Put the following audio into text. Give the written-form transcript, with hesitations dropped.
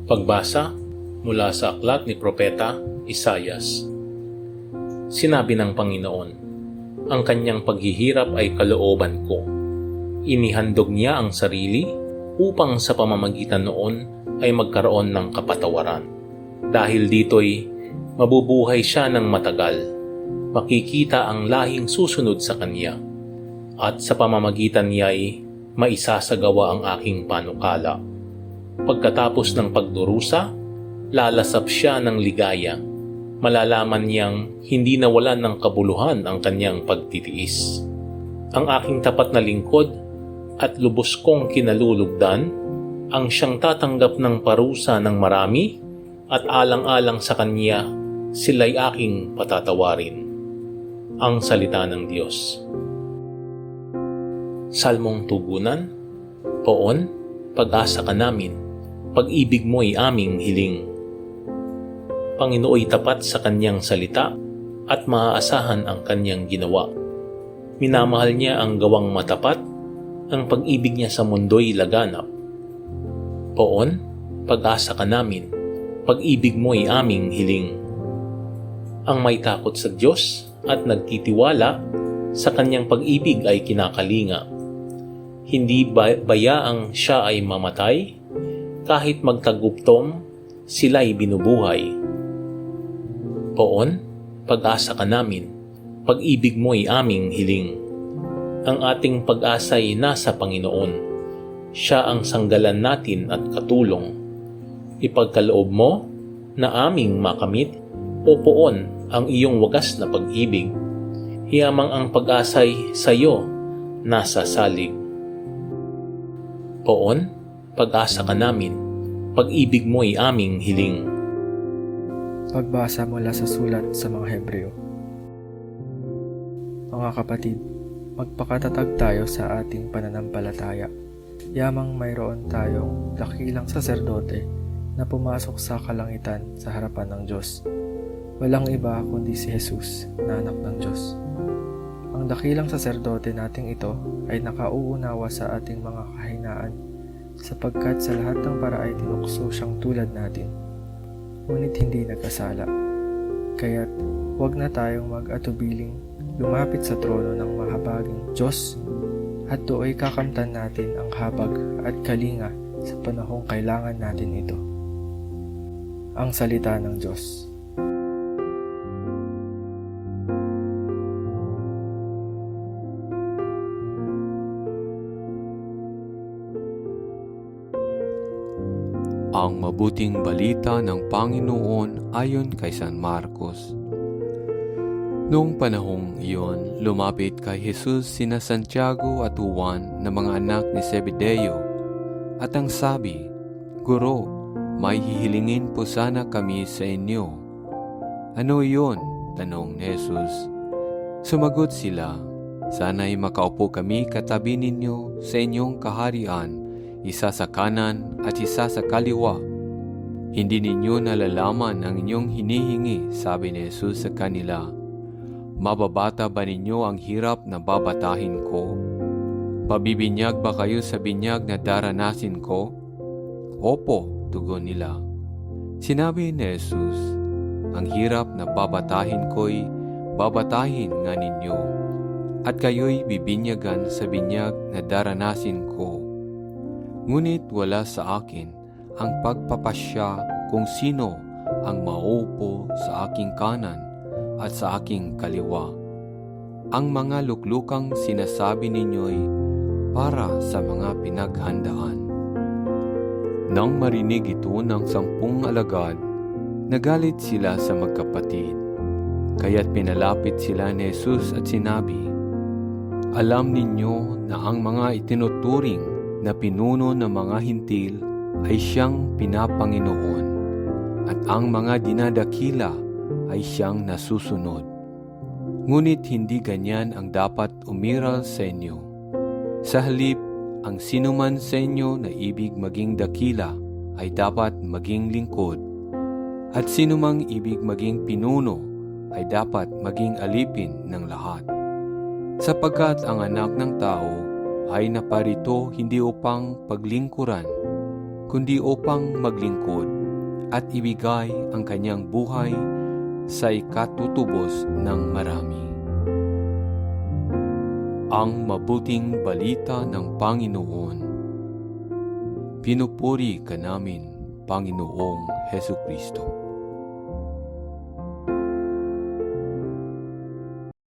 Pagbasa mula sa aklat ni Propeta Isaias. Sinabi ng Panginoon, ang kanyang paghihirap ay kalooban ko. Inihandog niya ang sarili upang sa pamamagitan noon ay magkaroon ng kapatawaran. Dahil dito'y mabubuhay siya ng matagal, makikita ang lahing susunod sa kanya, at sa pamamagitan niya'y maisasagawa ang aking panukala. Pagkatapos ng pagdurusa, lalasap siya ng ligaya. Malalaman niyang hindi nawalan ng kabuluhan ang kanyang pagtitiis. Ang aking tapat na lingkod at lubos kong kinalulugdan, ang siyang tatanggap ng parusa ng marami at alang-alang sa kanya, sila'y aking patatawarin. Ang salita ng Diyos. Salmong Tugunan. Poon, pag-asa ka namin, pag-ibig mo'y aming hiling. Panginooy tapat sa kanyang salita at maaasahan ang kanyang ginawa. Minamahal niya ang gawang matapat, ang pag-ibig niya sa mundo'y laganap. Poon, pag-asa ka namin, pag-ibig mo'y aming hiling. Ang may takot sa Diyos at nagtitiwala sa kanyang pag-ibig ay kinakalinga. Hindi bayaang siya ay mamatay, kahit magtaguptom, sila'y binubuhay. Poon, pag-asa ka namin, pag-ibig mo'y aming hiling. Ang ating pag-asa'y nasa Panginoon. Siya ang sanggalan natin at katulong. Ipagkaloob mo na aming makamit, o poon ang iyong wagas na pag-ibig. Hiyamang ang pag-asa'y sa iyo nasa salig. Poon, pag-asa ka namin, pag-ibig mo'y aming hiling. Pagbasa mula sa sulat sa mga Hebreo. Mga kapatid, magpakatatag tayo sa ating pananampalataya. Yamang mayroon tayong dakilang saserdote na pumasok sa kalangitan sa harapan ng Diyos. Walang iba kundi si Jesus na anak ng Diyos. Ang dakilang saserdote nating ito ay nakauunawa sa ating mga kahinaan sapagkat sa lahat ng paraan ay tinukso siyang tulad natin, ngunit hindi nagkasala. Kaya't huwag na tayong mag-atubiling lumapit sa trono ng mahabaging Diyos at do'y kakamtan natin ang habag at kalinga sa panahong kailangan natin ito. Ang salita ng Diyos. Ang mabuting balita ng Panginoon ayon kay San Marcos. Noong panahong iyon, lumapit kay Jesus sina Santiago at Juan na mga anak ni Zebedeo, at ang sabi, "Guro, may hihilingin po sana kami sa inyo." "Ano iyon?" tanong ni Jesus. Sumagot sila, "Sana'y makaupo kami katabi ninyo sa inyong kaharian, isa sa kanan at isa sa kaliwa." "Hindi ninyo nalalaman ang inyong hinihingi," sabi ni Jesus sa kanila. "Mababata ba ninyo ang hirap na babatahin ko? Pabibinyag ba kayo sa binyag na daranasin ko?" "Opo," tugon nila. Sinabi ni Jesus, "Ang hirap na babatahin ko'y babatahin nga ninyo, at kayo'y bibinyagan sa binyag na daranasin ko. Ngunit wala sa akin ang pagpapasya kung sino ang mauupo sa aking kanan at sa aking kaliwa. Ang mga luklukang sinasabi ninyo'y para sa mga pinaghandaan." Nang marinig ito ng 10 alagad, nagalit sila sa magkapatid. Kaya't pinalapit sila ni Jesus at sinabi, "Alam ninyo na ang mga itinuturing na pinuno ng mga hintil ay siyang pinapanginoon, at ang mga dinadakila ay siyang nasusunod. Ngunit hindi ganyan ang dapat umiral sa inyo. Sa halip, ang sinuman sa inyo na ibig maging dakila ay dapat maging lingkod, at sinumang ibig maging pinuno ay dapat maging alipin ng lahat. Sapagkat ang anak ng tao ay naparito hindi upang paglingkuran, kundi upang maglingkod at ibigay ang kanyang buhay sa ikatutubos ng marami. Ang mabuting balita ng Panginoon. Pinupuri ka namin, Panginoong Hesukristo.